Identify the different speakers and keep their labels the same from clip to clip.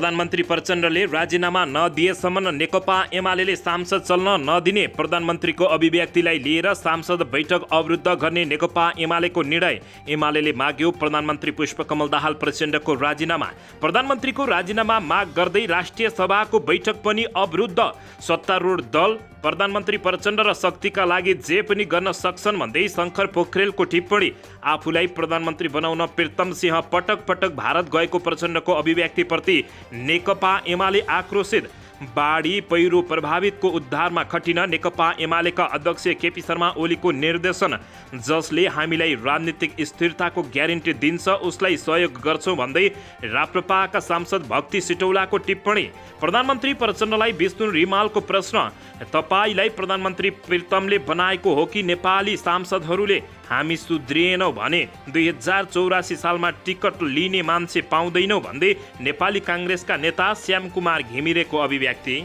Speaker 1: प्रधानमन्त्री प्रचण्डले राजीनामा नदिएसम्म नेकपा एमाले सांसद चल्न नदिने प्रधानमन्त्रीको अभिव्यक्तिलाई लिएर सांसद बैठक अवरुद्ध गर्ने नेकपा एमालेको निर्णय। एमाले माग्यो प्रधानमन्त्री पुष्पकमल दाहाल प्रचण्डको राजीनामा। प्रधानमन्त्रीको राजीनामा माग गर्दै राष्ट्रिय सभाको बैठक पनि अवरुद्ध। सत्तारूढ दल प्रधानमन्त्री प्रचण्ड र शक्तिका लागि जे पनि गर्न सक्छन् भन्दै शङ्कर पोखरेलको टिप्पणी। आफूलाई प्रधानमन्त्री बनाउन प्रीतम सिंह पटक पटक भारत गएको प्रचण्डको अभिव्यक्तिप्रति नेकपा एमाले आक्रोशित। बाढी पहिरो प्रभावितको उद्धारमा खटिन नेकपा एमालेका अध्यक्ष केपी शर्मा ओलीको निर्देशन। जसले हामीलाई राजनीतिक स्थिरताको ग्यारेन्टी दिन्छ उसलाई सहयोग गर्छौं भन्दै राप्रपाका सांसद भक्ति सिटौलाको टिप्पणी। प्रधानमन्त्री प्रचण्डलाई विष्णु रिमालको प्रश्न, तपाईलाई प्रधानमन्त्री प्रीतमले बनाएको हो कि नेपाली सांसदहरूले? हामी सुध्रिएनौं भने 2084 सालमा टिकट लिने मान्छे पाउँदैनौं भन्दै नेपाली काङ्ग्रेसका नेता श्यामकुमार घिमिरेको अभिव्यक्ति।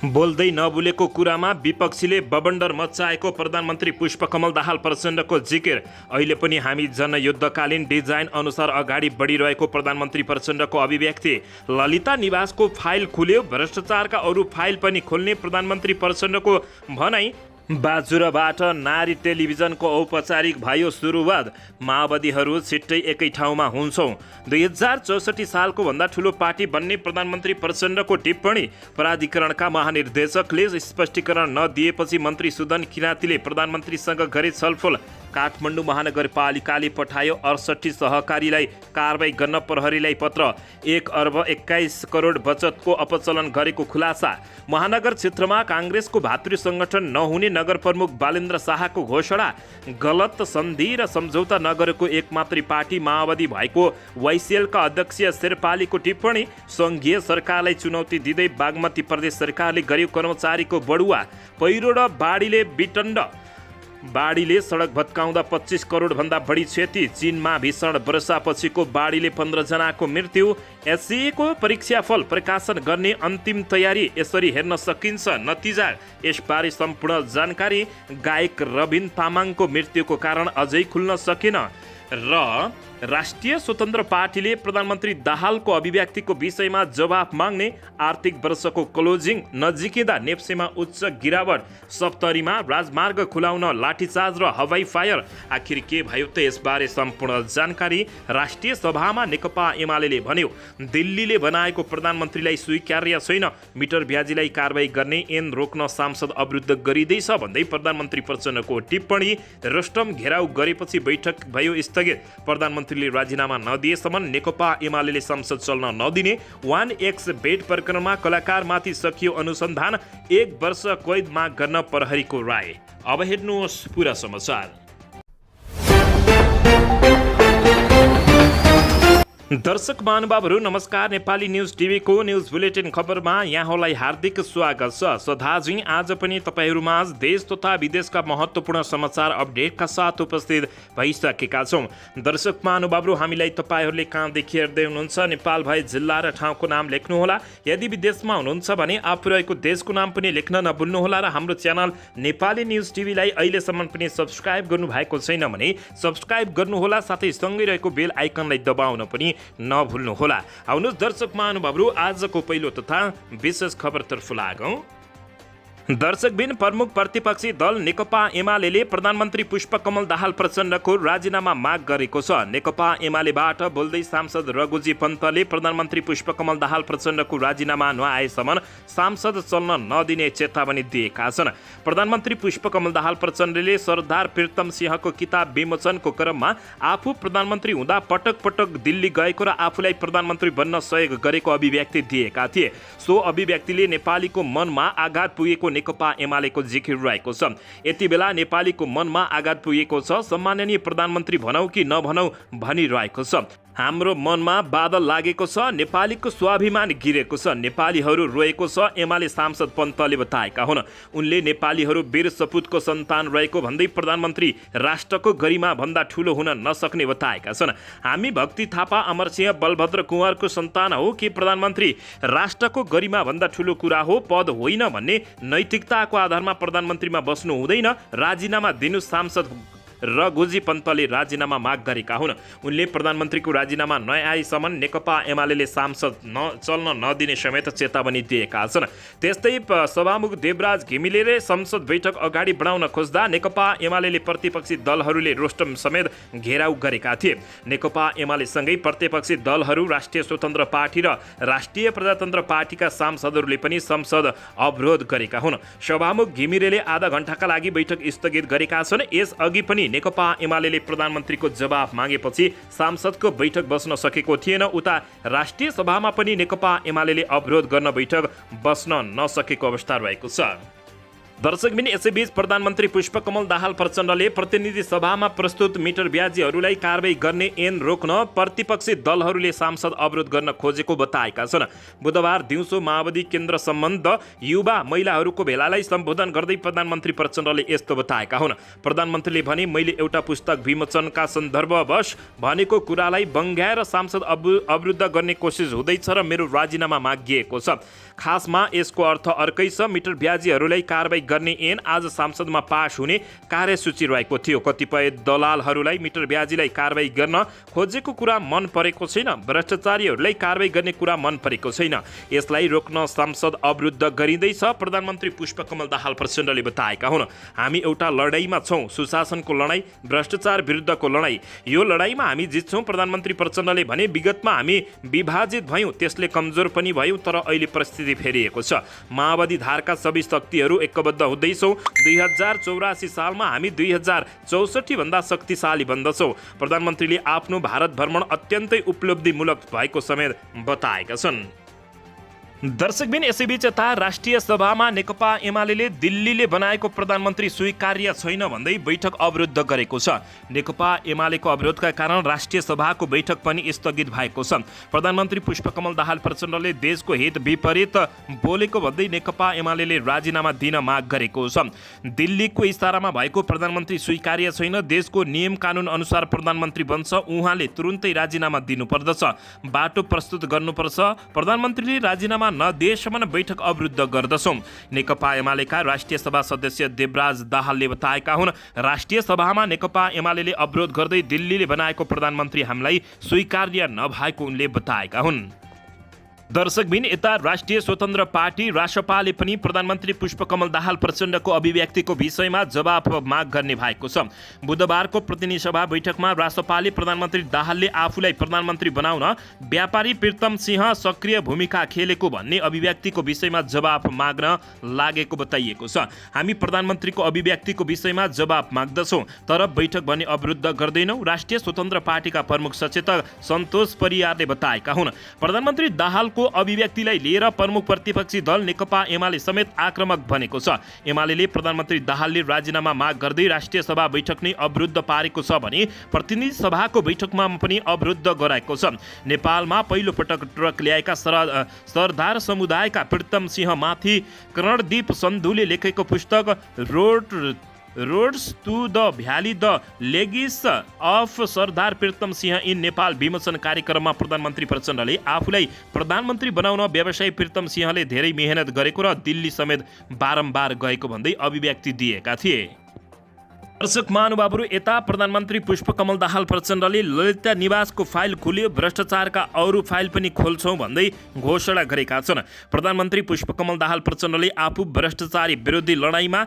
Speaker 1: बोल्दै नबोलेको कुरामा विपक्षीले बबन्डर मचाएको प्रधानमन्त्री पुष्पकमल दाहाल प्रचण्डको जिकिर। अहिले पनि हामी जनयुद्धकालीन डिजाइन अनुसार अगाडि बढिरहेको प्रधानमन्त्री प्रचण्डको अभिव्यक्ति। ललिता निवासको फाइल खुल्यो, भ्रष्टाचारका अरू फाइल पनि खोल्ने प्रधानमन्त्री प्रचण्डको भनाई। बाजुराबाट नारी टेलिभिजनको औपचारिक भयो सुरुवात। माओवादीहरू छिट्टै एकै ठाउँमा हुन्छौं। 2064 सालको भन्दा ठूलो पार्टी बन्ने प्रधानमन्त्री प्रचण्डको टिप्पणी। प्राधिकरणका महानिर्देशकले स्पष्टीकरण नदिएपछि मन्त्री सुदन किराँतीले प्रधानमन्त्रीसँग गरे छलफल। काठमाडौँ महानगरपालिकाले पठायो 68 सहकारीलाई कारबाही गर्न प्रहरीलाई पत्र। 1 अर्ब 21 करोड बचतको अपचलन गरेको खुलासा। महानगर क्षेत्रमा काङ्ग्रेसको भातृ संगठन नहुने नगर प्रमुख बालेन्द्र शाहको घोषणा। गलत सन्धि र सम्झौता नगरेको एकमात्रै पार्टी माओवादी भएको वाइसिएलका अध्यक्ष शेरपालीको टिप्पणी। सङ्घीय सरकारलाई चुनौती दिँदै बागमती प्रदेश सरकारले गर्यो कर्मचारीको बढुवा। पहिरो र बाढीले विटण्ड। बाढीले सडक भत्काउँदा 25 करोड भन्दा बढी क्षति। चीनमा भीषण वर्षापछिको बाढीले 15 जनाको मृत्यु। एससीएको परीक्षाफल प्रकाशन गर्ने अन्तिम तयारी यसरी हेर्न सकिन्छ नतिजा। यसबारे सम्पूर्ण जानकारी। गायक रबिन तामाङको मृत्युको कारण अझै खुल्न सकेन। र राष्ट्रिय स्वतन्त्र पार्टीले प्रधानमन्त्री दाहालको अभिव्यक्तिको विषयमा जवाफ माग्ने। आर्थिक वर्षको क्लोजिङ नजिकिँदा नेप्सेमा उच्च गिरावट। सप्तरीमा राजमार्ग खुलाउन लाठीचार्ज र हवाई फायर। आखिर के भयो त यसबारे सम्पूर्ण जानकारी। राष्ट्रिय सभामा नेकपा एमाले भन्यो दिल्लीले बनाएको प्रधानमन्त्रीलाई स्वीकार्य छैन। मिटर ब्याजीलाई कारबाही गर्ने ऐन रोक्न सांसद अवरुद्ध गरिँदैछ भन्दै प्रधानमन्त्री प्रचण्डको टिप्पणी। रोस्टम घेराउ गरेपछि बैठक भयो स्थगित। प्रधानमन्त्रीले राजीनामा नदिएसम्म नेकपा एमाले संसद चल्न नदिने। 1X बेड प्रकरणमा कलाकारमाथि सकियो अनुसन्धान। 1 वर्ष कैद माग गर्न प्रहरीको राय। अब हेर्नुहोस् पूरा समाचार। दर्शक महानुभावहरू नमस्कार। नेपाली न्युज टिभीको न्युज बुलेटिन खबरमा यहाँलाई हार्दिक स्वागत छ। सदाझै आज पनि तपाईहरुमाझ देश तथा विदेशका महत्त्वपूर्ण समाचार अपडेटका साथ उपस्थित भइसकेका छौं। दर्शक महानुभावहरू हामीलाई तपाईहरुले कहाँदेखि हेर्दै हुनुहुन्छ नेपाल भए जिल्ला र ठाउँको नाम लेख्नुहोला। यदि विदेशमा हुनुहुन्छ भने आफू रहेको देशको नाम पनि लेख्न नभुल्नुहोला र हाम्रो च्यानल नेपाली न्युज टिभीलाई अहिलेसम्म पनि सब्स्क्राइब गर्नु भएको छैन भने सब्स्क्राइब गर्नुहोला। साथै सँगै रहेको बेल आइकनलाई दबाउन पनि नभुल्नुहोला। आउनुहोस् दर्शक महानुभावहरू आजको पहिलो तथा विशेष खबरतर्फ लागौं। दर्शकबिन प्रमुख प्रतिपक्षी दल नेकपा एमाले प्रधानमन्त्री पुष्पकमल दाहाल प्रचण्डको राजीनामा माग गरेको छ। नेकपा एमालेबाट बोल्दै सांसद रघुजी पन्तले प्रधानमन्त्री पुष्पकमल दाहाल प्रचण्डको राजीनामा नआएसम्म सांसद चल्न नदिने चेतावनी दिएका छन्। प्रधानमन्त्री पुष्पकमल दाहाल प्रचण्डले सरदार प्रीतम सिंहको किताब विमोचनको क्रममा आफू प्रधानमन्त्री हुँदा पटक पटक दिल्ली गएको र आफूलाई प्रधानमन्त्री बन्न सहयोग गरेको अभिव्यक्ति दिएका थिए। सो अभिव्यक्तिले नेपालीको मनमा आघात पुगेको नेकपा एमालेको जिकिर रहेको छ। यति बेला नेपालीको मनमा आघात पुगेको छ। सम्माननीय प्रधानमन्त्री भनौं कि नभनौं भनिरहेको छ। हाम्रो मनमा बादल लागेको छ। नेपालीको स्वाभिमान गिरेको छ। नेपालीहरू रोएको छ। एमाले सांसद पन्तले बताएका हुन्। उनले नेपालीहरू वीर सपुतको सन्तान रहेको भन्दै प्रधानमन्त्री राष्ट्रको गरिमा भन्दा ठूलो हुन नसक्ने बताएका छन्। हामी भक्ति थापा अमरसिंह बलभद्र कुँवरको सन्तान हो कि प्रधानमन्त्री राष्ट्रको गरिमा भन्दा ठूलो कुरा हो, पद होइन भन्ने नैतिकताको आधारमा प्रधानमन्त्रीमा बस्नु हुँदैन। राजीनामा दिनु सांसद रघुजी पन्तले राजीनामा माग गरेका हुन्। उनले प्रधानमन्त्रीको राजीनामा नआएसम्म नेकपा एमाले सांसद चल्न नदिने समेत चेतावनी दिएका छन्। त्यस्तै सभामुख देवराज घिमिरेले संसद बैठक अगाडि बढाउन खोज्दा नेकपा एमाले प्रतिपक्षी दलहरूले रोस्टम समेत घेराउ गरेका थिए। नेकपा एमालेसँगै प्रतिपक्षी दलहरू राष्ट्रिय स्वतन्त्र पार्टी र राष्ट्रिय प्रजातन्त्र पार्टीका सांसदहरूले पनि संसद अवरोध गरेका हुन्। सभामुख घिमिरेले आधा घण्टाका लागि बैठक स्थगित गरेका छन्। यसअघि पनि नेकपा एमाले प्रधानमन्त्रीको जवाफ मागेपछि सांसदको बैठक बस्न सकेको थिएन। उता राष्ट्रिय सभामा पनि नेकपा एमाले अवरोध गर्न बैठक बस्न नसकेको अवस्था रहेको छ। दर्शकबिन यसैबीच प्रधानमन्त्री पुष्पकमल दाहाल प्रचण्डले प्रतिनिधि सभामा प्रस्तुत मिटर ब्याजीहरूलाई कारबाही गर्ने ऐन रोक्न प्रतिपक्षी दलहरूले सांसद अवरोध गर्न खोजेको बताएका छन्। बुधबार दिउँसो माओवादी केन्द्र सम्बन्ध युवा महिलाहरूको भेलालाई सम्बोधन गर्दै प्रधानमन्त्री प्रचण्डले यस्तो बताएका हुन्। प्रधानमन्त्रीले भने, मैले एउटा पुस्तक विमोचनका सन्दर्भवश भनेको कुरालाई बङ्ग्याएर सांसद अवरुद्ध गर्ने कोसिस हुँदैछ र मेरो राजीनामा मागिएको छ। खासमा यसको अर्थ अर्कै छ। मिटर ब्याजीहरूलाई कारबाही गर्ने ऐन आज संसदमा पास हुने कार्यसूची रहेको थियो। कतिपय दलालहरूलाई मिटर ब्याजीलाई कारबाही गर्न खोजेको कुरा मन परेको छैन। भ्रष्टाचारीहरूलाई कारबाही गर्ने कुरा मन परेको छैन। यसलाई रोक्न संसद अवरुद्ध गरिँदैछ, प्रधानमन्त्री पुष्पकमल दाहाल प्रचण्डले बताएका हुन्। हामी एउटा लडाईँमा छौँ, सुशासनको लडाईँ, भ्रष्टाचार विरुद्धको लडाईँ। यो लडाईँमा हामी जित्छौँ, प्रधानमन्त्री प्रचण्डले भने। विगतमा हामी विभाजित भयौँ, त्यसले कमजोर पनि भयौँ, तर अहिले परिस्थिति फेरिएको छ। माओवादी धारका सबै शक्तिहरू एकबद्ध हुँदैछौँ। 2084 सालमा हामी 2064 भन्दा शक्तिशाली बन्दछौँ। प्रधानमन्त्रीले आफ्नो भारत भ्रमण अत्यन्तै उपलब्धिमूलक भएको समेत बताएका छन्। दर्शकबिन यसैबीच यता राष्ट्रिय सभामा नेकपा एमाले दिल्लीले बनाएको प्रधानमन्त्री स्वीकार्य छैन भन्दै बैठक अवरुद्ध गरेको छ। नेकपा एमालेको अवरोधका कारण राष्ट्रिय सभाको बैठक पनि स्थगित भएको छ। प्रधानमन्त्री पुष्पकमल दाहाल प्रचण्डले देशको हित विपरीत बोलेको भन्दै नेकपा एमाले राजीनामा दिन माग गरेको छ। दिल्लीको इशारामा भएको प्रधानमन्त्री स्वीकार्य छैन। देशको नियम कानुन अनुसार प्रधानमन्त्री बन्छ, उहाँले तुरुन्तै राजीनामा दिनुपर्दछ, बाटो प्रस्तुत गर्नुपर्छ। प्रधानमन्त्रीले राजीनामा नदिएसम्म बैठक अवरुद्ध गर्दछौँ। नेकपा एमालेका राष्ट्रिय सभा सदस्य देवराज दाहालले बताएका हुन्। राष्ट्रिय सभामा नेकपा एमाले अवरोध गर्दै दिल्लीले बनाएको प्रधानमन्त्री हामीलाई स्वीकार्य नभएको उनले बताएका हुन्। दर्शकबिन यता राष्ट्रिय स्वतन्त्र पार्टी रासपाले पनि प्रधानमन्त्री पुष्पकमल दाहाल प्रचण्डको अभिव्यक्तिको विषयमा जवाफ माग गर्ने भएको छ। बुधबारको प्रतिनिधि सभा बैठकमा रासपाले प्रधानमन्त्री दाहालले आफूलाई प्रधानमन्त्री बनाउन व्यापारी प्रीतम सिंह सक्रिय भूमिका खेलेको भन्ने अभिव्यक्तिको विषयमा जवाफ माग्न लागेको बताइएको छ। हामी प्रधानमन्त्रीको अभिव्यक्तिको विषयमा जवाफ माग्दछौँ, तर बैठक भने अवरुद्ध गर्दैनौँ, राष्ट्रिय स्वतन्त्र पार्टीका प्रमुख सचेतक सन्तोष परियारले बताएका हुन्। प्रधानमन्त्री दाहाल को अभिव्यक्तिलाई लिएर प्रमुख प्रतिपक्षी दल नेकपा एमाले समेत आक्रामक बनेको छ। एमाले प्रधानमन्त्री दाहालले राजीनामा माग गर्दै राष्ट्रिय सभा बैठक नै अवरुद्ध पारेको छ भने प्रतिनिधि सभाको बैठकमा पनि अवरुद्ध गराएको छ। नेपालमा पहिलो पटक ट्रक ल्याएका सरदार समुदायका प्रीतम सिंह माथि करणदीप सन्धुले लेखेको पुस्तक roads to the valley the legacy of Sardar Pritam Singh in Nepal विमोचन कार्यक्रममा प्रधानमन्त्री प्रचण्डले आफूलाई प्रधानमन्त्री बनाउन व्यवसायी प्रीतम सिंहले धेरै मेहनत गरेको र दिल्ली समेत बारम्बार गएको भन्दै अभिव्यक्ति दिएका थिए। दर्शक महानुभावहरू, यता प्रधानमन्त्री पुष्पकमल दाहाल प्रचण्डले ललिता निवासको फाइल खुल्यो, भ्रष्टाचारका अरू फाइल पनि खोल्छौँ भन्दै घोषणा गरेका छन्। प्रधानमन्त्री पुष्पकमल दाहाल प्रचण्डले आफू भ्रष्टाचारी विरोधी लडाईँमा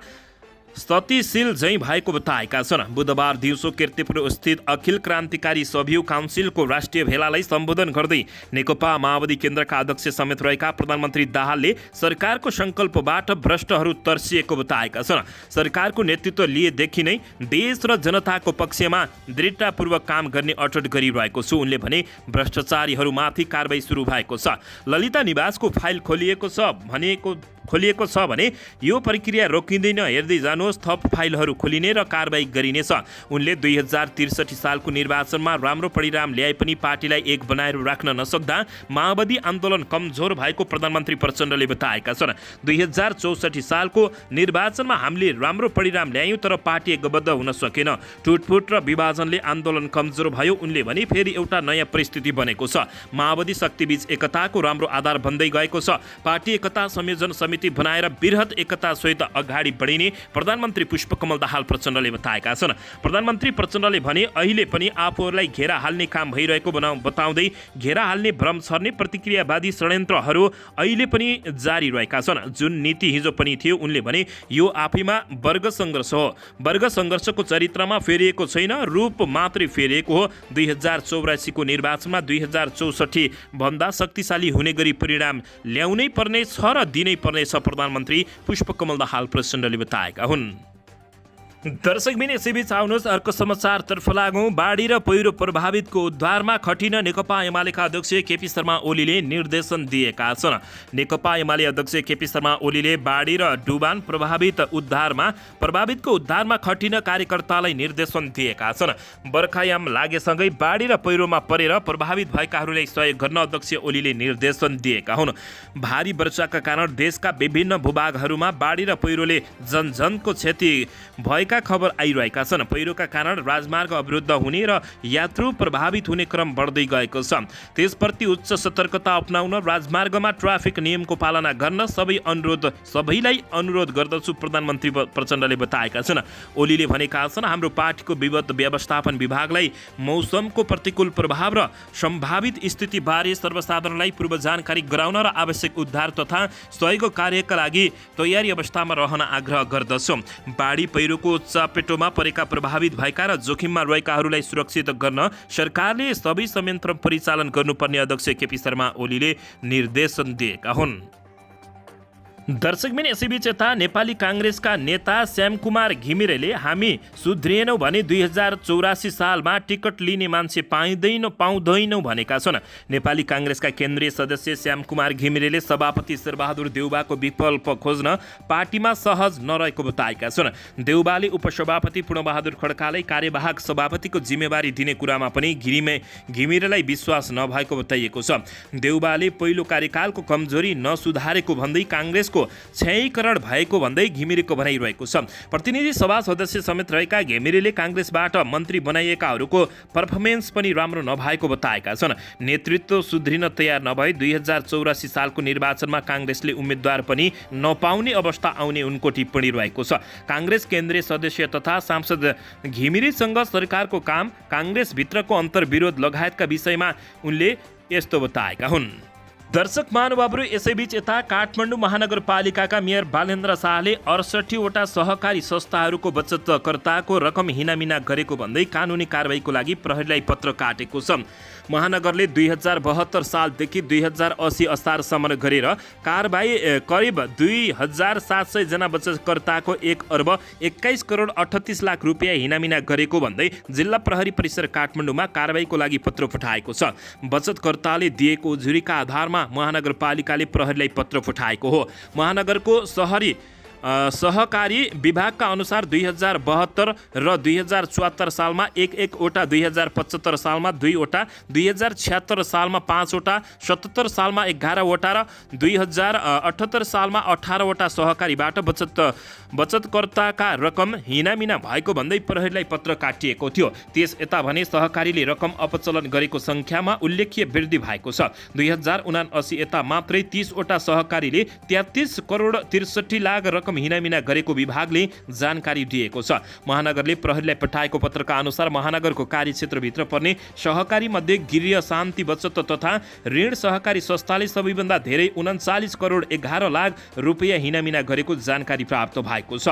Speaker 1: स्थितिशील झैँ भएको बताएका छन्। बुधबार दिउँसो कीर्तिपुर स्थित अखिल क्रान्तिकारी सभ्यू काउन्सिलको राष्ट्रिय भेलालाई सम्बोधन गर्दै नेकपा माओवादी केन्द्रका अध्यक्ष समेत रहेका प्रधानमन्त्री दाहालले सरकारको सङ्कल्पबाट भ्रष्टहरू तर्सिएको बताएका छन्। सरकारको नेतृत्व लिएदेखि नै देश र जनताको पक्षमा दृढतापूर्वक काम गर्ने अटट गरिरहेको छु। उनले भने भ्रष्टाचारीहरूमाथि कारबाही सुरु भएको छ। ललिता निवासको फाइल खोलिएको छ भने यो प्रक्रिया रोकिँदैन, हेर्दै जानुहोस्, थप फाइलहरू खोलिने र कारबाही गरिनेछ। उनले 2063 सालको निर्वाचनमा राम्रो परिणाम ल्याए पनि पार्टीलाई एक बनाएर राख्न नसक्दा माओवादी आन्दोलन कमजोर भएको प्रधानमन्त्री प्रचण्डले बताएका छन्। 2064 सालको निर्वाचनमा हामीले राम्रो परिणाम ल्यायौँ, तर पार्टी एकबद्ध हुन सकेन। टुटफुट र विभाजनले आन्दोलन कमजोर भयो। उनले भने फेरि एउटा नयाँ परिस्थिति बनेको छ। माओवादी शक्तिबीच एकताको राम्रो आधार बन्दै गएको छ। पार्टी एकता संयोजन समिति समिति बनाएर वृहत एकतासहित अगाडि बढिने प्रधानमन्त्री पुष्पकमल दाहाल प्रचण्डले बताएका छन्। प्रधानमन्त्री प्रचण्डले भने अहिले पनि आफूहरूलाई घेरा हाल्ने काम भइरहेको बताउँदै घेरा हाल्ने भ्रम छर्ने प्रतिक्रियावादी षड्यन्त्रहरू अहिले पनि जारी रहेका छन्। जुन नीति हिजो पनि थियो उनले भने यो आफैमा वर्ग सङ्घर्ष हो, वर्ग सङ्घर्षको चरित्रमा फेरिएको छैन, रूप मात्रै फेरिएको हो। 2084 को निर्वाचनमा 2064 भन्दा शक्तिशाली हुने गरी परिणाम ल्याउनै पर्नेछ र दिनै पर्नेछ प्रधानमन्त्री पुष्पकमल दाहाल प्रचण्डले बताएका हुन्। दर्शकबिन यसैबीच आउनुहोस् अर्को समाचारतर्फ लागौँ। बाढी र पहिरो प्रभावितको उद्धारमा खटिन नेकपा एमालेका अध्यक्ष केपी शर्मा ओलीले निर्देशन दिएका छन्। नेकपा एमाले अध्यक्ष केपी शर्मा ओलीले बाढी र डुबान प्रभावितको उद्धारमा खटिन कार्यकर्तालाई निर्देशन दिएका छन्। बर्खायाम लागेसँगै बाढी र पहिरोमा परेर प्रभावित भएकाहरूलाई सहयोग गर्न अध्यक्ष ओलीले निर्देशन दिएका हुन्। भारी वर्षाका कारण देशका विभिन्न भूभागहरूमा बाढी र पहिरोले जनजनको क्षति भएका खबर आइरहेका छन्। पहिरोका कारण राजमार्ग अवरुद्ध हुने र यात्रु प्रभावित हुने क्रम बढ्दै गएको छ। त्यसप्रति उच्च सतर्कता अपनाउन राजमार्गमा ट्राफिक नियमको पालना गर्न सबैलाई अनुरोध गर्दछु प्रधानमन्त्री प्रचण्डले बताएका छन्। ओलीले भनेका छन्, हाम्रो पार्टीको विपद व्यवस्थापन विभागलाई मौसमको प्रतिकूल प्रभाव र सम्भावित स्थितिबारे सर्वसाधारणलाई पूर्व जानकारी गराउन र आवश्यक उद्धार तथा सहयोग कार्यका लागि तयारी अवस्थामा रहन आग्रह गर्दछु। बाढी पहिरोको चपेटोमा परेका प्रभावित भएका र जोखिममा रहेकाहरूलाई सुरक्षित गर्न सरकारले सबै संयन्त्र परिचालन गर्नुपर्ने अध्यक्ष केपी शर्मा ओलीले निर्देशन दिएका हुन्। दर्शकबिन यसैबीच यता नेपाली काङ्ग्रेसका नेता श्यामकुमार घिमिरेले हामी सुध्रिएनौँ भने 2084 सालमा टिकट लिने मान्छे पाउँदैनौँ भनेका छन्। नेपाली काङ्ग्रेसका केन्द्रीय सदस्य श्यामकुमार घिमिरेले सभापति शेरबहादुर देउबाको विकल्प खोज्न पार्टीमा सहज नरहेको बताएका छन्। देउबाले उपसभापति पूर्णबहादुर खड्कालाई कार्यवाहक सभापतिको जिम्मेवारी दिने कुरामा पनि घिमिरेलाई विश्वास नभएको बताइएको छ। देउबाले पहिलो कार्यकालको कमजोरी नसुधारेको भन्दै काङ्ग्रेसको क्षयीकरण भएको भन्दै घिमिरेको भनाइरहेको छ। प्रतिनिधि सभा सदस्य समेत रहेका घिमिरेले काङ्ग्रेसबाट मन्त्री बनाइएकाहरूको पर्फर्मेन्स पनि राम्रो नभएको बताएका छन्। नेतृत्व सुध्रिन तयार नभए 2084 सालको निर्वाचनमा काङ्ग्रेसले उम्मेद्वार पनि नपाउने अवस्था आउने उनको टिप्पणी रहेको छ। काङ्ग्रेस केन्द्रीय सदस्य तथा सांसद घिमिरेसँग सरकारको काम, काङ्ग्रेसभित्रको अन्तर्विरोध लगायतका विषयमा उनले यस्तो बताएका हुन्। दर्शक महानुभावहरू यसैबीच यता काठमाडौँ महानगरपालिकाका मेयर बालेन्द्र शाहले 68वटा सहकारी संस्थाहरूको बचतकर्ताको रकम हिनामिना गरेको भन्दै कानुनी कारबाहीको लागि प्रहरीलाई पत्र काटेको छ। महानगरले 2072 सालदेखि 2080 असारसम्म गरेर कारबाही करिब 2700 जना बचतकर्ताको 1 अर्ब 21 करोड 38 लाख रुपियाँ हिनामिना गरेको भन्दै जिल्ला प्रहरी परिसर काठमाडौँमा कारबाहीको लागि पत्र पठाएको छ। बचतकर्ताले दिएको उजुरीका आधारमा महानगरपालिकाले प्रहरीलाई पत्र पठाएको हो। महानगरको सहकारी विभागका अनुसार 2072 र 2074 सालमा 1-1वटा, 2075 सालमा 2वटा, 2076 सालमा 5वटा, 77 सालमा 11वटा र 2078 सालमा 18वटा सहकारीबाट बचतकर्ताका रकम हिनामिना भएको भन्दै प्रहरीलाई पत्र काटिएको थियो। त्यस यता भने सहकारीले रकम अपचलन गरेको सङ्ख्यामा उल्लेख्य वृद्धि भएको छ। 2079 यता मात्रै 30वटा सहकारीले 33 करोड 63 लाख रकम हिनामिना गरेको विभागले जानकारी दिएको छ। महानगरले प्रहरीलाई पठाएको पत्रका अनुसार महानगरको कार्यक्षेत्रभित्र पर्ने सहकारी मध्ये गृह शान्ति बचत तथा ऋण सहकारी संस्थाले सबैभन्दा धेरै 39 करोड 11 लाख रुपियाँ हिनामिना गरेको जानकारी प्राप्त भएको छ।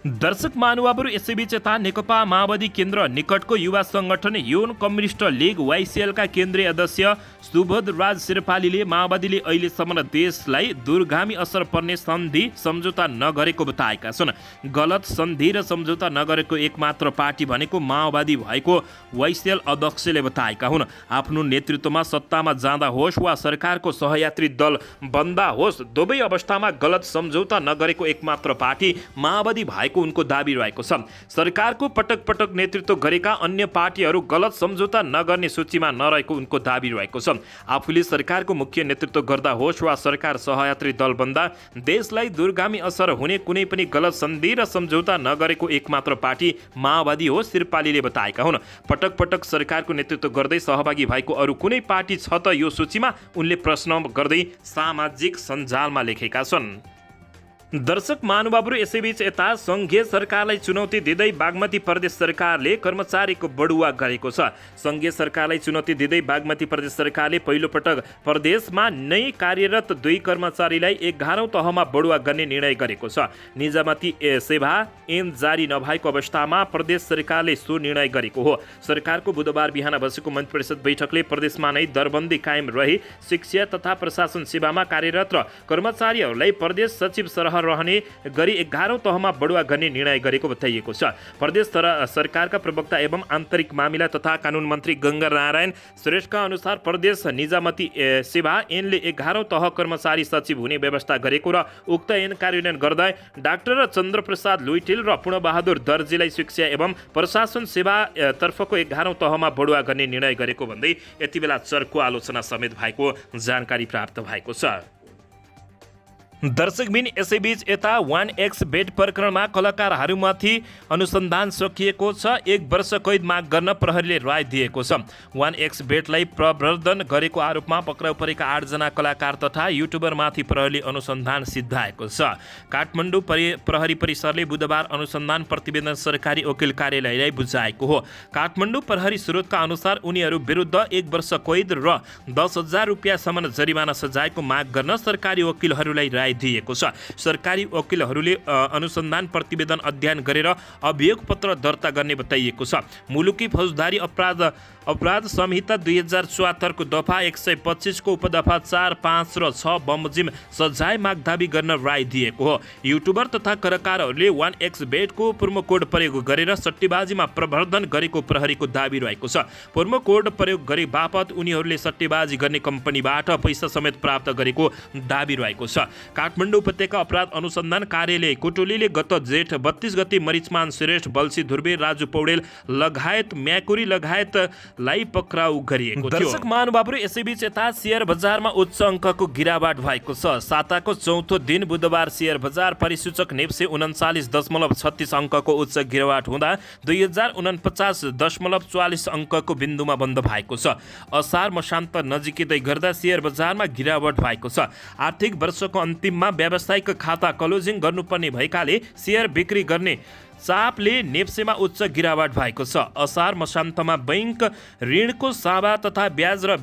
Speaker 1: दर्शक महानुभावहरू यसैबीच यता नेकपा माओवादी केन्द्र निकटको युवा संगठन यौन कम्युनिस्ट लिग YCL का केन्द्रीय अध्यक्ष सुबोध राज शेर्पालीले माओवादीले अहिलेसम्म देशलाई दूरगामी असर पर्ने सन्धि सम्झौता नगरेको बताएका छन्। गलत सन्धि र सम्झौता नगरेको एकमात्र पार्टी भनेको माओवादी भएको YCL अध्यक्षले बताएका हुन्। आफ्नो नेतृत्वमा सत्तामा जाँदा होस् वा सरकारको सहयात्री दल बन्दा होस्, दुवै अवस्थामा गलत सम्झौता नगरेको एकमात्र पार्टी माओवादी भएको रहेको उनको दाबी रहेको छ। सरकारको पटक पटक नेतृत्व गरेका अन्य पार्टीहरू गलत सम्झौता नगर्ने सूचीमा नरहेको उनको दाबी रहेको छ। आफूले सरकारको मुख्य नेतृत्व गर्दा होस् वा सरकार सहयात्री दल बन्दा देशलाई दूरगामी असर हुने कुनै पनि गलत सन्धि र सम्झौता नगरेको एकमात्र पार्टी माओवादी हो, श्रीपालीले बताएका हुन्। पटक पटक सरकारको नेतृत्व गर्दै सहभागी भएको अरू कुनै पार्टी छ त यो सूचीमा, उनले प्रश्न गर्दै सामाजिक सञ्जालमा लेखेका छन्। दर्शक महानुभावहरू, यसैबीच यता सङ्घीय सरकारलाई चुनौती दिँदै बागमती प्रदेश सरकारले कर्मचारीको बढुवा गरेको छ। सङ्घीय सरकारलाई चुनौती दिँदै बागमती प्रदेश सरकारले पहिलोपटक प्रदेशमा नै कार्यरत 2 कर्मचारीलाई 11औं तहमा बढुवा गर्ने निर्णय गरेको छ। निजामती सेवा ऐन जारी नभएको अवस्थामा प्रदेश सरकारले सो निर्णय गरेको हो। सरकारको बुधबार बिहान बसेको मन्त्री परिषद बैठकले प्रदेशमा नै दरबन्दी कायम रही शिक्षा तथा प्रशासन सेवामा कार्यरत र कर्मचारीहरूलाई प्रदेश सचिव सरह रहने गरी 11औं तहमा बढुवा गर्ने निर्णय गरेको बताइएको छ। प्रदेश सरकारका प्रवक्ता एवं आन्तरिक मामिला तथा कानुन मन्त्री गङ्गा नारायण श्रेष्ठका अनुसार प्रदेश निजामती सेवा ऐनले 11औं तह कर्मचारी सचिव हुने व्यवस्था गरेको र उक्त ऐन कार्यान्वयन गर्दा डाक्टर चन्द्रप्रसाद लुइटेल र पूर्णबहादुर दर्जीलाई शिक्षा एवं प्रशासन सेवा तर्फको 11औं तहमा बढुवा गर्ने निर्णय गरेको भन्दै यति बेला चर्को आलोचना समेत भएको जानकारी प्राप्त भएको छ। दर्शकबिन, यसैबीच यता 1xBet प्रकरणमा कलाकारहरूमाथि अनुसन्धान सकिएको छ। 1 वर्ष कैद माग गर्न प्रहरीले राय दिएको छ। 1xBetलाई प्रवर्धन गरेको आरोपमा पक्राउ परेका 8 जना कलाकार तथा युट्युबरमाथि प्रहरीले अनुसन्धान सिद्धाएको छ। काठमाडौँ प्रहरी परिसरले बुधबार अनुसन्धान प्रतिवेदन सरकारी वकिल कार्यालयलाई बुझाएको हो। काठमाडौँ प्रहरी स्रोतका अनुसार उनीहरू विरुद्ध 1 वर्ष कैद र 10,000 रुपियाँसम्म जरिमाना सजायको माग गर्न सरकारी वकिलहरूलाई राय दिएको छ। सरकारी वकिलहरूले अनुसन्धान प्रतिवेदन अध्ययन गरेर अभियोग पत्र दर्ता गर्ने बताइएको छ। मुलुकी फौजदारी अपराध संहिता 2074 को दफा 125 को उपदफा 4, 5 र 6 बमोजिम सजाय माग दाबी गर्न राय दिएको हो। युट्युबर तथा कलाकारहरूले 1xBet को प्रोमो कोड प्रयोग गरेर सट्टेबाजीमा प्रवर्धन गरेको प्रहरीको दाबी रहेको छ। प्रोमो कोड प्रयोग गरे बापत उनीहरूले सट्टेबाजी गर्ने कम्पनीबाट पैसा समेत प्राप्त गरेको दाबी रहेको छ। काठमाडौँ उपत्यका अपराध अनुसन्धान कार्यालय कोटोलीले गत जेठ 32 गते मरिचमान श्रेष्ठ, बल्सी ध्रुवे, राजु पौडेल लगायत म्याकुरी लगायतलाई पक्राउ गरिएको थियो। दर्शक महानुभावहरू, यसैबीच यता शेयर बजारमा उच्च अङ्कको गिरावट भएको छ। साताको चौथो दिन बुधबार शेयर बजार परिसूचक नेप्से 39.36 अङ्कको उच्च गिरावट हुँदा 2049.44 अङ्कको बिन्दुमा बन्द भएको छ। असार मसान्त नजिकै गर्दा शेयर बजारमा गिरावट भएको छ। आर्थिक वर्षको अन्तिममा व्यावसायिक खाता क्लोजिङ गर्नुपर्ने भएकाले शेयर बिक्री गर्ने चापले नेप्सेमा उच्च गिरावट भएको छ। असार मसान्तमा बैंक ऋणको सावा तथा ब्याज र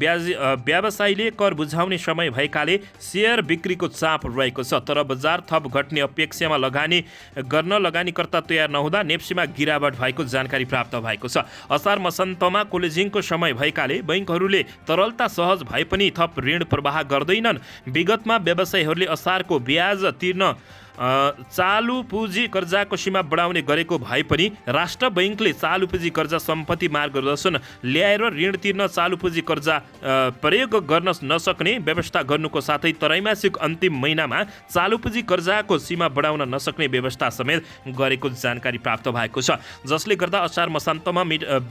Speaker 1: व्यवसायीले कर बुझाउने समय भएकाले शेयर बिक्रीको चाप रहेको छ। तर बजार थप घट्ने अपेक्षामा लगानीकर्ता तयार नहुँदा नेप्सेमा गिरावट भएको जानकारी प्राप्त भएको छ। असार मसान्तमा क्लोजिङको समय भएकाले बैंकहरूले तरलता सहज भए पनि थप ऋण प्रवाह गर्दैनन्। विगतमा व्यवसायीहरूले असारको ब्याज तिर्न चालु पुँजी कर्जाको सीमा बढाउने गरेको भए पनि राष्ट्र बैंकले चालु पुँजी कर्जा सम्पत्ति मार्गदर्शन ल्याएर ऋण तिर्न चालु पुँजी कर्जा प्रयोग गर्न नसक्ने व्यवस्था गर्नुको साथै त्रैमासिक अन्तिम महिनामा चालु पुँजी कर्जाको सीमा बढाउन नसक्ने व्यवस्था समेत गरेको जानकारी प्राप्त भएको छ। जसले गर्दा असार मसान्तमा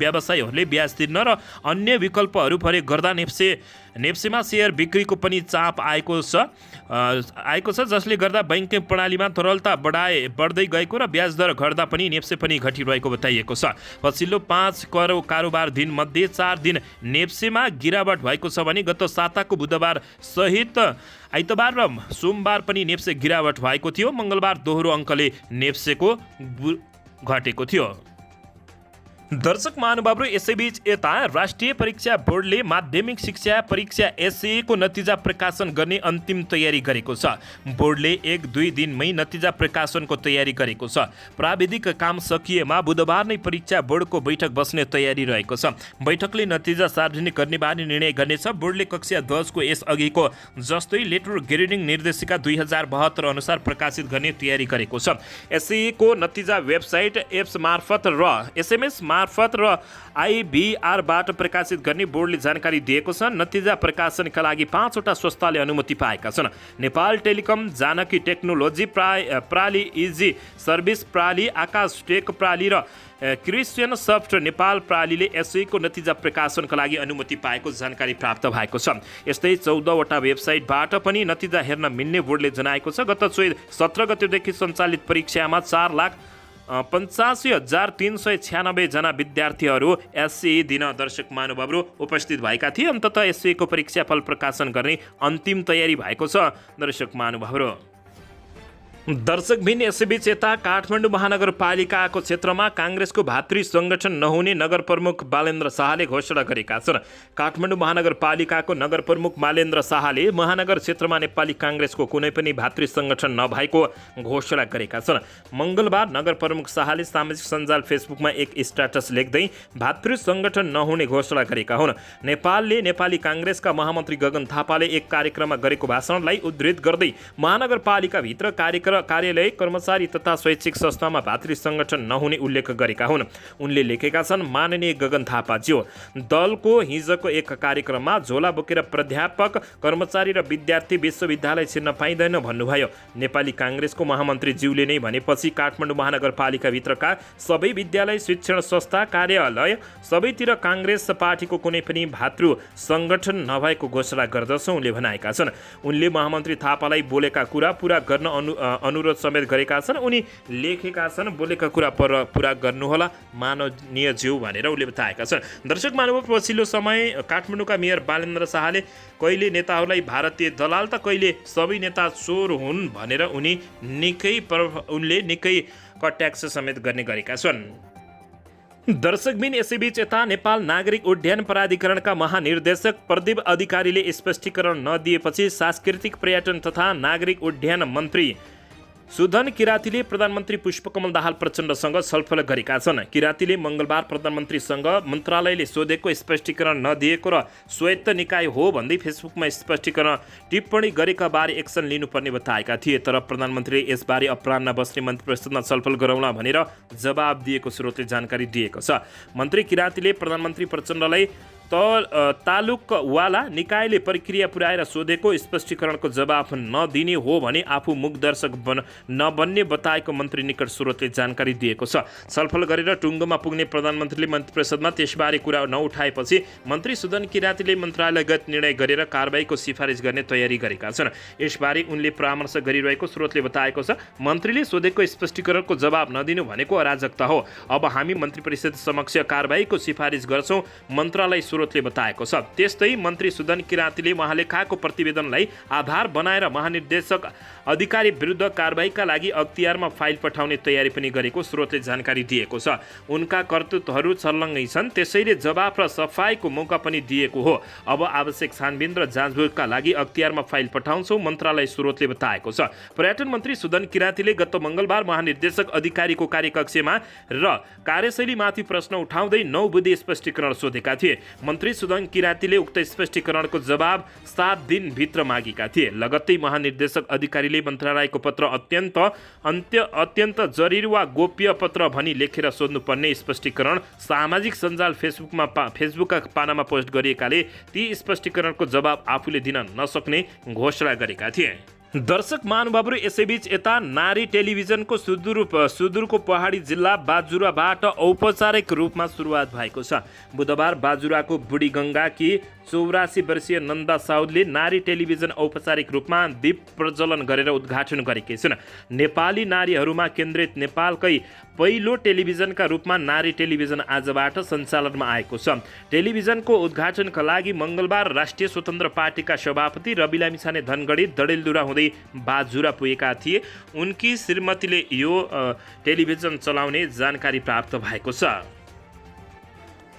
Speaker 1: व्यवसायीहरूले ब्याज तिर्न र अन्य विकल्पहरू प्रयोग गर्दा नेप्सेमा शेयर बिक्रीको पनि चाप आएको छ। जसले गर्दा बैंकिङ प्रणालीमा तरलता बढ्दै गएको र ब्याज दर घट्दा पनि नेप्से पनि घटिरहेको बताइएको छ। पछिल्लो 5 कारोबार दिन मध्ये 4 दिन नेप्सेमा गिरावट भएको छ भने गत साताको बुधबार सहित आइतबार र सोमबार पनि नेप्से गिरावट भएको थियो। मंगलबार दोहोरो अङ्कले नेप्सेको घटेको थियो। दर्शक महानुभावहरू, यसैबीच यता राष्ट्रिय परीक्षा बोर्डले माध्यमिक शिक्षा परीक्षा एसए को नतिजा प्रकाशन गर्ने अन्तिम तयारी गरेको छ। बोर्डले 1-2 दिनमै नतिजा प्रकाशनको तयारी गरेको छ। प्राविधिक काम सकिएमा बुधबार नै परीक्षा बोर्डको बैठक बस्ने तयारी रहेको छ। बैठकले नतिजा सार्वजनिक गर्ने बारे निर्णय गर्नेछ। बोर्डले कक्षा 10 को यस अघिको जस्तै लेटर ग्रेडिङ निर्देशिका 2072 अनुसार प्रकाशित गर्ने तयारी गरेको छ। एसए को नतिजा वेबसाइट, एप्स मार्फत र एसएमएस मार्फत र IVRबाट प्रकाशित गर्ने बोर्डले जानकारी दिएको छ। नतिजा प्रकाशनका लागि 5 वटा संस्थाले अनुमति पाएका छन्। नेपाल टेलिकम, जानकी टेक्नोलोजी, प्राली इजी सर्भिस प्राली, आकाश टेक प्राली र क्रिस्चियन सफ्ट नेपाल प्रालीले एसईको नतिजा प्रकाशनका लागि अनुमति पाएको जानकारी प्राप्त भएको छ। यस्तै 14 वटा वेबसाइटबाट पनि नतिजा हेर्न मिल्ने बोर्डले जनाएको छ। गत 17 गतेदेखि सञ्चालित परीक्षामा 4,85,396 जना विद्यार्थीहरू एसई दिन दर्शक महानुभावहरू उपस्थित भएका थिए। अन्ततः एसईको परीक्षाफल प्रकाशन गर्ने अन्तिम तयारी भएको छ दर्शक महानुभावहरू। दर्शकबिन यसैबीच यता काठमाडौँ महानगरपालिकाको क्षेत्रमा काङ्ग्रेसको भातृ सङ्गठन नहुने नगर प्रमुख बालेन्द्र शाहले घोषणा गरेका छन्। काठमाडौँ महानगरपालिकाको नगर प्रमुख बालेन्द्र शाहले महानगर क्षेत्रमा नेपाली काङ्ग्रेसको कुनै पनि भातृ सङ्गठन नभएको घोषणा गरेका छन्। मङ्गलबार नगर प्रमुख शाहले सामाजिक सञ्जाल फेसबुकमा एक स्ट्याटस लेख्दै भातृ सङ्गठन नहुने घोषणा गरेका हुन्। नेपालले नेपाली काङ्ग्रेसका महामन्त्री गगन थापाले एक कार्यक्रममा गरेको भाषणलाई उद्धृत गर्दै महानगरपालिकाभित्र कार्यालय, कर्मचारी तथा शैक्षिक संस्थामा भातृ सङ्गठन नहुने उल्लेख गरेका हुन्। उनले लेखेका छन्, माननीय गगन थापाज्यू, दलको हिजोको एक कार्यक्रममा झोला बोकेर प्राध्यापक, कर्मचारी र विद्यार्थी विश्वविद्यालय छिर्न पाइँदैन भन्नुभयो। नेपाली काङ्ग्रेसको महामन्त्रीज्यूले नै भनेपछि काठमाडौँ महानगरपालिकाभित्रका सबै विद्यालय, शिक्षण संस्था, कार्यालय सबैतिर काङ्ग्रेस पार्टीको कुनै पनि भातृ सङ्गठन नभएको घोषणा गर्दछौँ उनले भनेका छन्। उनले महामन्त्री थापालाई बोलेका कुरा पुरा गर्न अनुरोध समेत गरेका छन्। उनी लेखेका छन्, बोलेका कुरा पुरा गर्नुहोला माननीय ज्यू भनेर उनले बताएका छन्। दर्शक महानुभाव, पछिल्लो समय काठमाडौँका मेयर बालेन्द्र शाहले कहिले नेताहरूलाई भारतीय दलाल त कहिले सबै नेता चोर हुन् भनेर उनले निकै कट्याक्स समेत गर्ने गरेका छन्। दर्शकबिन यसैबीच यता नेपाल नागरिक उड्डयन प्राधिकरणका महानिर्देशक प्रदीप अधिकारीले स्पष्टीकरण नदिएपछि सांस्कृतिक पर्यटन तथा नागरिक उड्डयन मन्त्री सुधन किरातीले प्रधानमन्त्री पुष्पकमल दाहाल प्रचण्डसँग छलफल गरेका छन्। किरातीले मङ्गलबार प्रधानमन्त्रीसँग मन्त्रालयले सोधेको स्पष्टीकरण नदिएको र स्वायत्त निकाय हो भन्दै फेसबुकमा स्पष्टीकरण टिप्पणी गरेका बारे एक्सन लिनुपर्ने बताएका थिए। तर प्रधानमन्त्रीले यसबारे अपराह्न बस्ने मन्त्री परिषदमा छलफल गरौँला भनेर जवाब दिएको स्रोतले जानकारी दिएको छ। मन्त्री किरातीले प्रधानमन्त्री प्रचण्डलाई तालुकवाला निकायले प्रक्रिया पुर्याएर सोधेको स्पष्टीकरणको जवाफ नदिने हो भने आफू मुखदर्शक नबन्ने बताएको मन्त्री निकट स्रोतले जानकारी दिएको छ। छलफल गरेर टुङ्गोमा पुग्ने प्रधानमन्त्रीले मन्त्री परिषदमा त्यसबारे कुरा नउठाएपछि मन्त्री सुदन किरातीले मन्त्रालयगत निर्णय गरेर कारबाहीको सिफारिस गर्ने तयारी गरेका छन्। यसबारे उनले परामर्श गरिरहेको स्रोतले बताएको छ। मन्त्रीले सोधेको स्पष्टीकरणको जवाब नदिनु भनेको अराजकता हो। अब हामी मन्त्री परिषद समक्ष कारबाहीको सिफारिस गर्छौँ, मन्त्रालय स्रोतले बताएको छ। त्यस्तै मन्त्री सुदन किरातीले उहाँले खाएको प्रतिवेदनलाई आधार बनाएर महानिर्देशक अधिकारी विरुद्ध कारबाहीका लागि अख्तियारमा फाइल पठाउने तयारी पनि गरेको स्रोतले जानकारी दिएको छ। उनका कर्तृत्वहरू छर्लङ्गै छन्, त्यसैले जवाफ र सफाईको मौका पनि दिएको हो। अब आवश्यक छानबिन र जाँचबुझका लागि अख्तियारमा फाइल पठाउँछौँ, मन्त्रालय स्रोतले बताएको छ। पर्यटन मन्त्री सुदन किरातीले गत मङ्गलबार महानिर्देशक अधिकारीको कार्यकक्षमा र कार्यशैलीमाथि प्रश्न उठाउँदै 9 बुँदे स्पष्टीकरण सोधेका थिए। मन्त्री सुदन किरातीले उक्त स्पष्टीकरणको जवाब 7 दिनभित्र मागेका थिए। लगत्तै महानिर्देशक अधिकारीले मन्त्रालयको पत्र अत्यन्त जरुरी वा गोप्य पत्र भनी लेखेर सोध्नुपर्ने स्पष्टीकरण सामाजिक सञ्जाल फेसबुकका पानामा पोस्ट गरिएकाले ती स्पष्टीकरणको जवाब आफूले दिन नसक्ने घोषणा गरेका थिए। दर्शक महानुभावहरू, यसैबीच यता नारी टेलिभिजनको सुदूरको पहाडी जिल्ला बाजुराबाट औपचारिक रूपमा सुरुवात भएको छ। बुधबार बाजुराको बुढीगङ्गाकी 84 वर्षीय नन्दा साउदले नारी टेलिभिजन औपचारिक रूपमा दीप प्रज्वलन गरेर उद्घाटन गरेकी छिन्। नेपाली नारीहरूमा केन्द्रित नेपालकै पहिलो टेलिभिजनका रूपमा नारी टेलिभिजन आजबाट सञ्चालनमा आएको छ। टेलिभिजनको उद्घाटनका लागि मङ्गलबार राष्ट्रिय स्वतन्त्र पार्टीका सभापति रवि लामिछाने धनगढी डडेलधुरा हुँदै बाजुरा पुगेका थिए। उनकी श्रीमतीले यो टेलिभिजन चलाउने जानकारी प्राप्त भएको छ।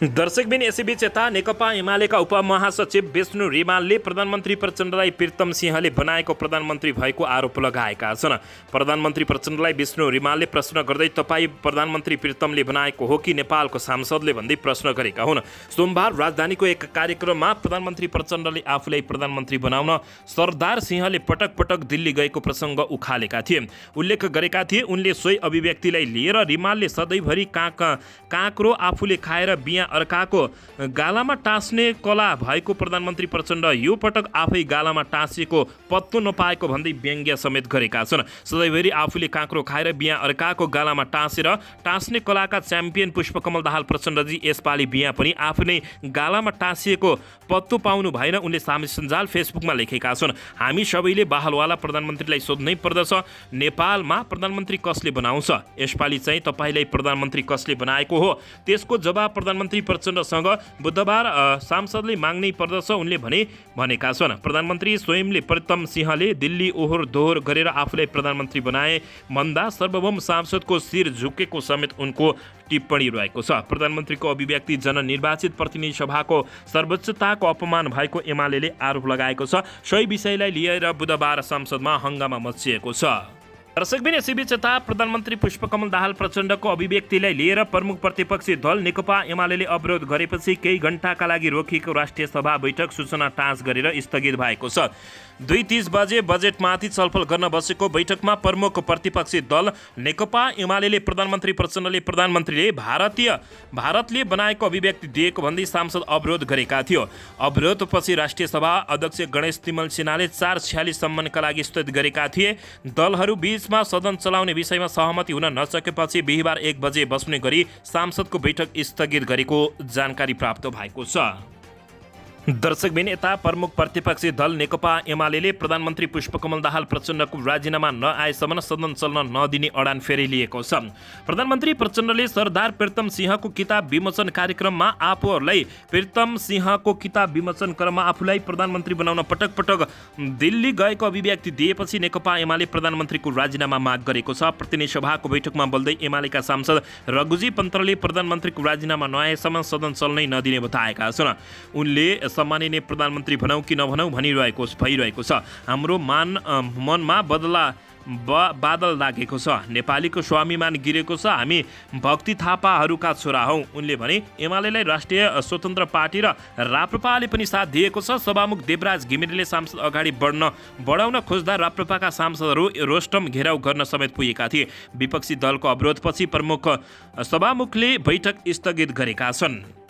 Speaker 1: दर्शकबिन यसैबीच यता नेकपा एमालेका उपमहासचिव विष्णु रिमालले प्रधानमन्त्री प्रचण्डलाई प्रीतम सिंहले बनाएको प्रधानमन्त्री भएको आरोप लगाएका छन्। प्रधानमन्त्री प्रचण्डलाई विष्णु रिमालले प्रश्न गर्दै तपाईँ प्रधानमन्त्री प्रीतमले बनाएको हो कि नेपालको सांसदले भन्दै प्रश्न गरेका हुन्। सोमबार राजधानीको एक कार्यक्रममा प्रधानमन्त्री प्रचण्डले आफूलाई प्रधानमन्त्री बनाउन सरदार सिंहले पटक पटक दिल्ली गएको प्रसङ्ग उखालेका थिए। उल्लेख गरेका थिए उनले सोही अभिव्यक्तिलाई लिएर रिमालले सधैँभरि काँक्रो आफूले खाएर बिया अर्काको गालामा टाँस्ने कला भएको प्रधानमन्त्री प्रचण्ड यो पटक आफै गालामा टाँसेको पत्तो नपाएको भन्दै व्यङ्ग्य समेत गरेका छन्। सधैँभरि आफूले काँक्रो खाएर बिया अर्काको गालामा टाँस्ने कलाका च्याम्पियन पुष्पकमल दाहाल प्रचण्डजी यसपालि बिया पनि आफ्नै गालामा टाँसिएको पत्तो पाउनु भएन उनले सामाजिक सञ्जाल फेसबुकमा लेखेका छन्। हामी सबैले बहालवाला प्रधानमन्त्रीलाई सोध्नै पर्दछ, नेपालमा प्रधानमन्त्री कसले बनाउँछ? यसपालि चाहिँ तपाईँलाई प्रधानमन्त्री कसले बनाएको हो? त्यसको जवाब प्रधानमन्त्री प्रचण्डसँग बुधबार सांसदले माग्नै पर्दछ उनले भनेका छन्। प्रधानमन्त्री स्वयंले प्रीतम सिंहले दिल्ली ओहोर दोहोर गरेर आफूलाई प्रधानमन्त्री बनाए भन्दा सार्वभौम सांसदको शिर झुकेको समेत उनको टिप्पणी रहेको छ। प्रधानमन्त्रीको अभिव्यक्ति जननिर्वाचित प्रतिनिधि सभाको सर्वोच्चताको अपमान भएको एमालेले आरोप लगाएको छ। सोही विषयलाई लिएर बुधबार संसदमा हङ्गामा मच्चिएको छ। दर्शकबिन यसैबीच यता प्रधानमन्त्री पुष्पकमल दाहाल प्रचण्डको अभिव्यक्तिलाई लिएर प्रमुख प्रतिपक्षी दल नेकपा एमालेले अवरोध गरेपछि केही घण्टाका लागि रोकिएको राष्ट्रिय सभा बैठक सूचना टाँच गरेर स्थगित भएको छ। 2:30 बजे बजेटमाथि छलफल गर्न बसेको बैठकमा प्रमुख प्रतिपक्षी दल नेकपा एमालेले प्रधानमन्त्री प्रचण्डले प्रधानमन्त्रीले भारतले बनाएको अभिव्यक्ति दिएको भन्दै सांसद अवरोध गरेका थियो। अवरोधपछि राष्ट्रिय सभा अध्यक्ष गणेश तिमल सिन्हाले 4:46 सम्मका लागि स्थगित गरेका थिए। दलहरू बीचमा सदन चलाउने विषयमा सहमति हुन नसकेपछि बिहिबार 1 बजे बस्ने गरी सांसदको बैठक स्थगित गरेको जानकारी प्राप्त भएको छ। दर्शकबिन यता प्रमुख प्रतिपक्षी दल नेकपा एमालेले प्रधानमन्त्री पुष्पकमल दाहाल प्रचण्डको राजीनामा नआएसम्म सदन चल्न नदिने अडान फेरि लिएको छ। प्रधानमन्त्री प्रचण्डले सरदार प्रीतम सिंहको किताब विमोचन कार्यक्रममा आफूहरूलाई प्रीतम सिंहको किताब विमोचन क्रममा आफूलाई प्रधानमन्त्री बनाउन पटक पटक दिल्ली गएको अभिव्यक्ति दिएपछि नेकपा एमाले प्रधानमन्त्रीको राजीनामा माग गरेको छ। प्रतिनिधि सभाको बैठकमा बोल्दै एमालेका सांसद रघुजी पन्तले प्रधानमन्त्रीको राजीनामा नआएसम्म सदन चल्नै नदिने बताएका छन्। उनले सम्माननीय प्रधानमन्त्री भनौँ कि नभनौँ भइरहेको छ। हाम्रो मनमा बादल लागेको छ। नेपालीको स्वाभिमान गिरेको छ। हामी भक्ति थापाहरूका छोरा हौँ उनले भने। एमालेलाई राष्ट्रिय स्वतन्त्र पार्टी र राप्रपाले पनि साथ दिएको छ। सभामुख देवराज घिमिरेले सांसद अगाडि बढाउन खोज्दा राप्रपाका सांसदहरू रोस्टम घेराउ गर्न समेत पुगेका थिए। विपक्षी दलको अवरोधपछि प्रमुख सभामुखले बैठक स्थगित गरेका छन्।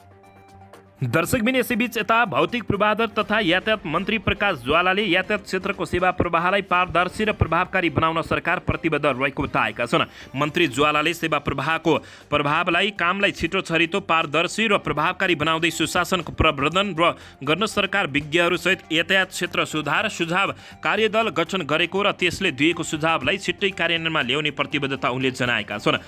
Speaker 1: दर्शकबिन यसैबीच यता भौतिक पूर्वाधार तथा यातायात मन्त्री प्रकाश ज्वालाले यातायात क्षेत्रको सेवा प्रवाहलाई पारदर्शी र प्रभावकारी बनाउन सरकार प्रतिबद्ध रहेको बताएका छन्। मन्त्री ज्वालाले सेवा प्रभावलाई कामलाई छिटो छरितो पारदर्शी र प्रभावकारी बनाउँदै सुशासनको प्रवर्धन गर्न सरकार विज्ञहरूसहित यातायात क्षेत्र सुझाव कार्यदल गठन गरेको र त्यसले दिएको सुझावलाई छिट्टै कार्यान्वयनमा ल्याउने प्रतिबद्धता उनले जनाएका छन्।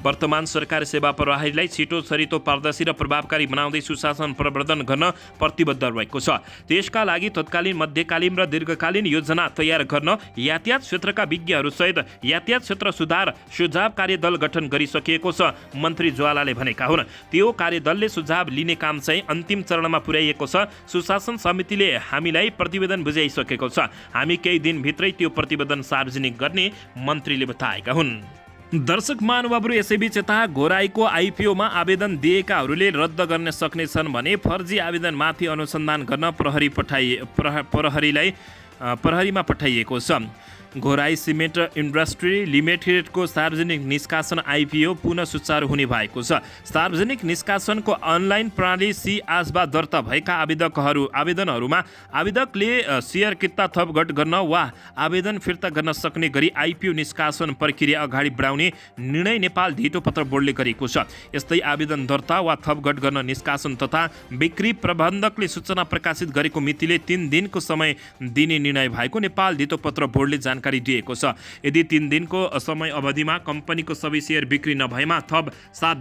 Speaker 1: वर्तमान सरकार सेवा प्रवाहीलाई छिटो छरितो पारदर्शी र प्रभावकारी बनाउँदै सुशासन प्रवर्धन गर्न प्रतिबद्ध रहेको छ। त्यसका लागि तत्कालीन मध्यकालीन र दीर्घकालीन योजना तयार गर्न यातायात क्षेत्रका विज्ञहरूसहित यातायात क्षेत्र सुझाव कार्यदल गठन गरिसकिएको छ मन्त्री ज्वालाले भनेका हुन्। त्यो कार्यदलले सुझाव लिने काम चाहिँ अन्तिम चरणमा पुर्याइएको छ। सुशासन समितिले हामीलाई प्रतिवेदन बुझाइसकेको छ। हामी केही दिनभित्रै त्यो प्रतिवेदन सार्वजनिक गर्ने मन्त्रीले बताएका हुन्। दर्शक महानुभावहरू यसैबीच यता घोराईको आइपिओमा आवेदन दिएकाहरूले रद्द गर्न सक्नेछन् भने फर्जी आवेदनमाथि अनुसन्धान गर्न प्रहरीमा पठाइएको छ। घोराई सिमेन्ट इन्डस्ट्री लिमिटेडको सार्वजनिक निष्कासन आइपिओ पुनः सुचारू हुने भएको छ। सार्वजनिक निष्कासनको अनलाइन प्रणाली सी-आसबा दर्ता भएका आवेदनहरूमा आवेदकले सेयर किता थपघट गर्न वा आवेदन फिर्ता गर्न सक्ने गरी आइपिओ निष्कासन प्रक्रिया अगाडि बढाउने निर्णय नेपाल धितो पत्र बोर्डले गरेको छ। यस्तै आवेदन दर्ता वा थपघट गर्न निष्कासन तथा बिक्री प्रबन्धकले सूचना प्रकाशित गरेको मितिले 3 दिनको समय दिने निर्णय भएको नेपाल धितो पत्र बोर्डले जानकारी दिएको छ। यदि 3 दिनको समय अवधिमा कम्पनीको सबै सेयर बिक्री नभएमा थप 7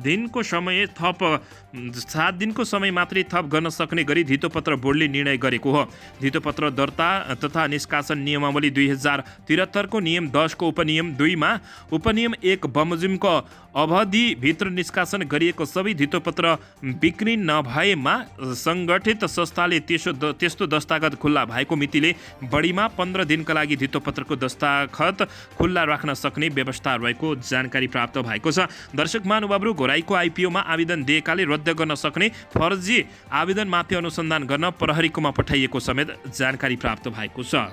Speaker 1: दिनको समय मात्रै थप गर्न सक्ने गरी धितोपत्र बोर्डले निर्णय गरेको हो। धितोपत्र दर्ता तथा निष्कासन नियमावली 2073 को नियम 10 को उपनियम 2 मा उपनियम 1 बमोजिमको अवधिभित्र निष्कासन गरिएको सबै धितोपत्र बिक्री नभएमा सङ्गठित संस्थाले त्यस्तो दस्ताखत खुल्ला भएको मितिले बढीमा 15 दिनका लागि धितोपत्रको दस्ताखत खुल्ला राख्न सक्ने व्यवस्था रहेको जानकारी प्राप्त भएको छ। दर्शक महानुभावहरू, घोराइको आइपिओमा आवेदन दिएकाले रद्द गर्न सक्ने फर्जी आवेदनमाथि अनुसन्धान गर्न प्रहरीकोमा पठाइएको समेत जानकारी प्राप्त भएको छ।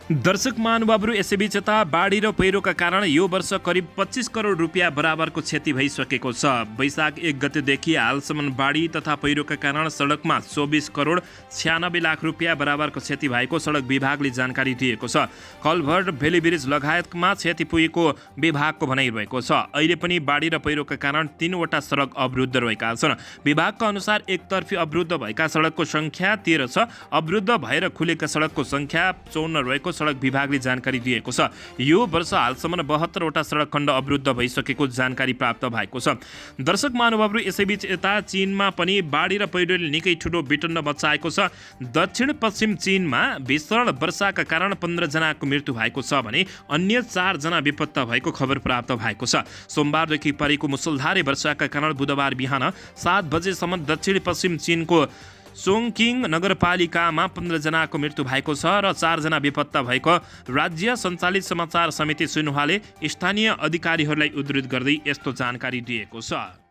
Speaker 1: दर्शक महानुभावहरू, यसैबीच यता बाढी र पहिरोका कारण यो वर्ष करिब 25 करोड रुपियाँ बराबरको क्षति भइसकेको छ। वैशाख 1 गतेदेखि हालसम्म बाढी तथा पहिरोका कारण सडकमा 24 करोड 96 लाख रुपियाँ बराबरको क्षति भएको सडक विभागले जानकारी दिएको छ। कलभर्ट, भेली ब्रिज लगायतमा क्षति पुगेको विभागको भनाइ रहेको छ। अहिले पनि बाढी र पहिरोका कारण 3 वटा सडक अवरुद्ध रहेका छन्। विभागका अनुसार एकतर्फी अवरुद्ध भएका सडकको सङ्ख्या 13 छ। अवरुद्ध भएर खुलेका सडकको सङ्ख्या 54 रहेको सडक विभागले जानकारी दिएको छ। यो वर्ष हालसम्म 72 वटा सडक खण्ड अवरुद्ध भइसकेको जानकारी प्राप्त भएको छ। दर्शक महानुभावहरू, यसैबीच यता चीनमा पनि बाढी र पहिरोले निकै ठुलो विटन्न मचाएको छ। दक्षिण पश्चिम चीनमा भीषण वर्षाका कारण 15 जनाको मृत्यु भएको छ भने अन्य 4 जना बेपत्ता भएको खबर प्राप्त भएको छ। सोमबारदेखि परेको मुसलधारे वर्षाका कारण बुधबार बिहान 7 बजेसम्म दक्षिण पश्चिम चीनको चोङकिङ नगरपालिकामा 15 जनाको मृत्यु भएको छ र 4 जना बेपत्ता भएको राज्य सञ्चालित समाचार समिति सिन्हुवाले स्थानीय अधिकारीहरूलाई उद्धृत गर्दै यस्तो जानकारी दिएको छ।